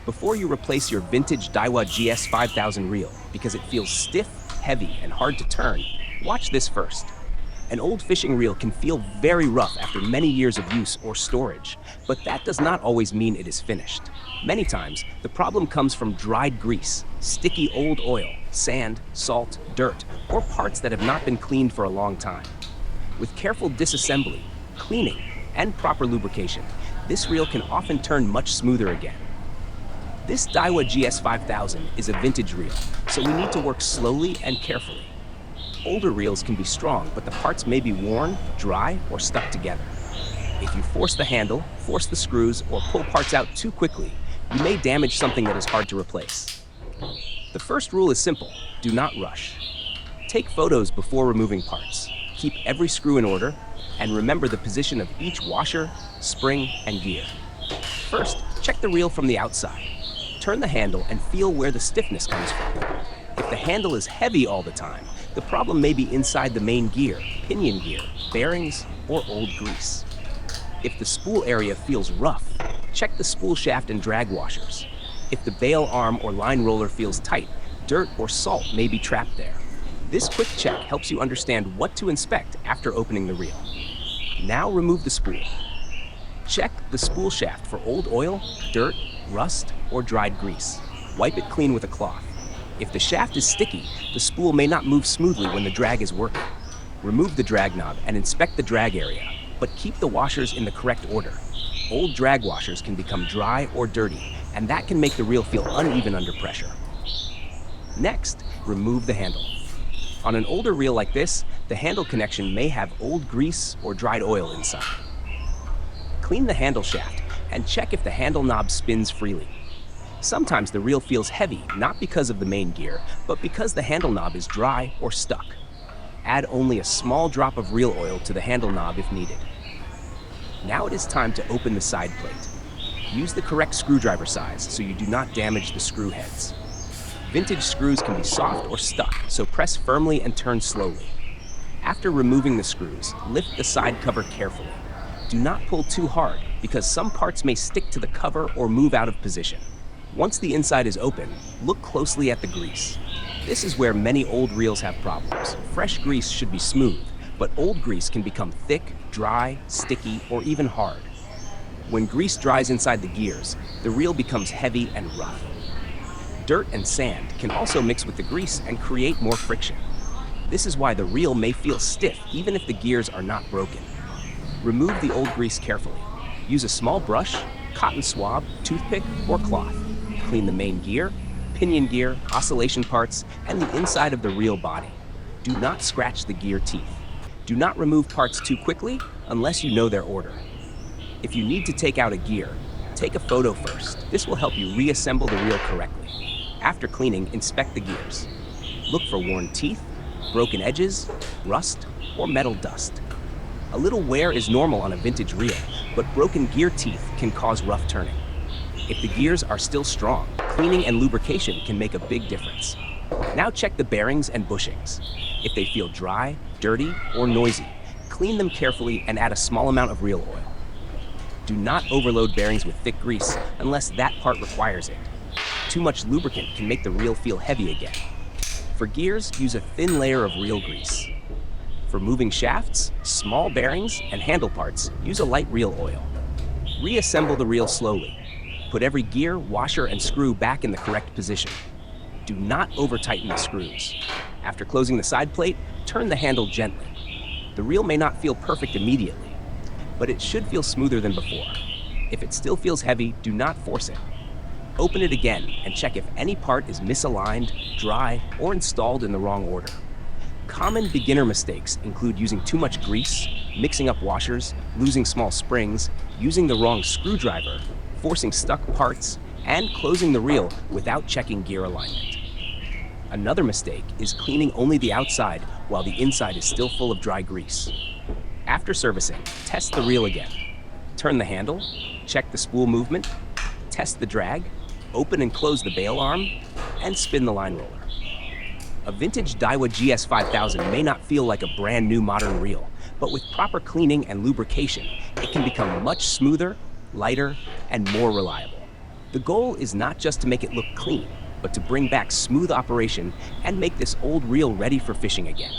before you replace your vintage Daiwa GS 5000 reel because it feels stiff, heavy, and hard to turn, watch this first. An old fishing reel can feel very rough after many years of use or storage, but that does not always mean it is finished. Many times, the problem comes from dried grease, sticky old oil, sand, salt, dirt, or parts that have not been cleaned for a long time. With careful disassembly, cleaning, and proper lubrication, this reel can often turn much smoother again. This Daiwa GS 5000 is a vintage reel, so we need to work slowly and carefully. Older reels can be strong, but the parts may be worn, dry, or stuck together. If you force the handle, force the screws, or pull parts out too quickly, you may damage something that is hard to replace. The first rule is simple: do not rush. Take photos before removing parts, keep every screw in order, and remember the position of each washer, spring, and gear. First, check the reel from the outside. Turn the handle and feel where the stiffness comes from. If the handle is heavy all the time, the problem may be inside the main gear, pinion gear, bearings, or old grease. If the spool area feels rough, check the spool shaft and drag washers. If the bail arm or line roller feels tight, dirt or salt may be trapped there. This quick check helps you understand what to inspect after opening the reel. Now remove the spool. Check the spool shaft for old oil, dirt, rust, or dried grease. Wipe it clean with a cloth. If the shaft is sticky, the spool may not move smoothly when the drag is working. Remove the drag knob and inspect the drag area, but keep the washers in the correct order. Old drag washers can become dry or dirty, and that can make the reel feel uneven under pressure. Next, remove the handle. On an older reel like this, the handle connection may have old grease or dried oil inside. Clean the handle shaft and check if the handle knob spins freely. Sometimes the reel feels heavy, not because of the main gear, but because the handle knob is dry or stuck. Add only a small drop of reel oil to the handle knob if needed. Now it is time to open the side plate. Use the correct screwdriver size so you do not damage the screw heads. Vintage screws can be soft or stuck, so press firmly and turn slowly. After removing the screws, lift the side cover carefully. Do not pull too hard, because some parts may stick to the cover or move out of position. Once the inside is open, look closely at the grease. This is where many old reels have problems. Fresh grease should be smooth, but old grease can become thick, dry, sticky, or even hard. When grease dries inside the gears, the reel becomes heavy and rough. Dirt and sand can also mix with the grease and create more friction. This is why the reel may feel stiff even if the gears are not broken. Remove the old grease carefully. Use a small brush, cotton swab, toothpick, or cloth. Clean the main gear, pinion gear, oscillation parts, and the inside of the reel body. Do not scratch the gear teeth. Do not remove parts too quickly unless you know their order. If you need to take out a gear, take a photo first. This will help you reassemble the reel correctly. After cleaning, inspect the gears. Look for worn teeth, broken edges, rust, or metal dust. A little wear is normal on a vintage reel, but broken gear teeth can cause rough turning. If the gears are still strong, cleaning and lubrication can make a big difference. Now check the bearings and bushings. If they feel dry, dirty, or noisy, clean them carefully and add a small amount of reel oil. Do not overload bearings with thick grease unless that part requires it. Too much lubricant can make the reel feel heavy again. For gears, use a thin layer of reel grease. For moving shafts, small bearings, and handle parts, use a light reel oil. Reassemble the reel slowly. Put every gear, washer, and screw back in the correct position. Do not over-tighten the screws. After closing the side plate, turn the handle gently. The reel may not feel perfect immediately, but it should feel smoother than before. If it still feels heavy, do not force it. Open it again and check if any part is misaligned, dry, or installed in the wrong order. Common beginner mistakes include using too much grease, mixing up washers, losing small springs, using the wrong screwdriver, forcing stuck parts, and closing the reel without checking gear alignment. Another mistake is cleaning only the outside while the inside is still full of dry grease. After servicing, test the reel again. Turn the handle, check the spool movement, test the drag, open and close the bail arm, and spin the line roller. A vintage Daiwa GS 5000 may not feel like a brand new modern reel, but with proper cleaning and lubrication, it can become much smoother, lighter, and more reliable. The goal is not just to make it look clean, but to bring back smooth operation and make this old reel ready for fishing again.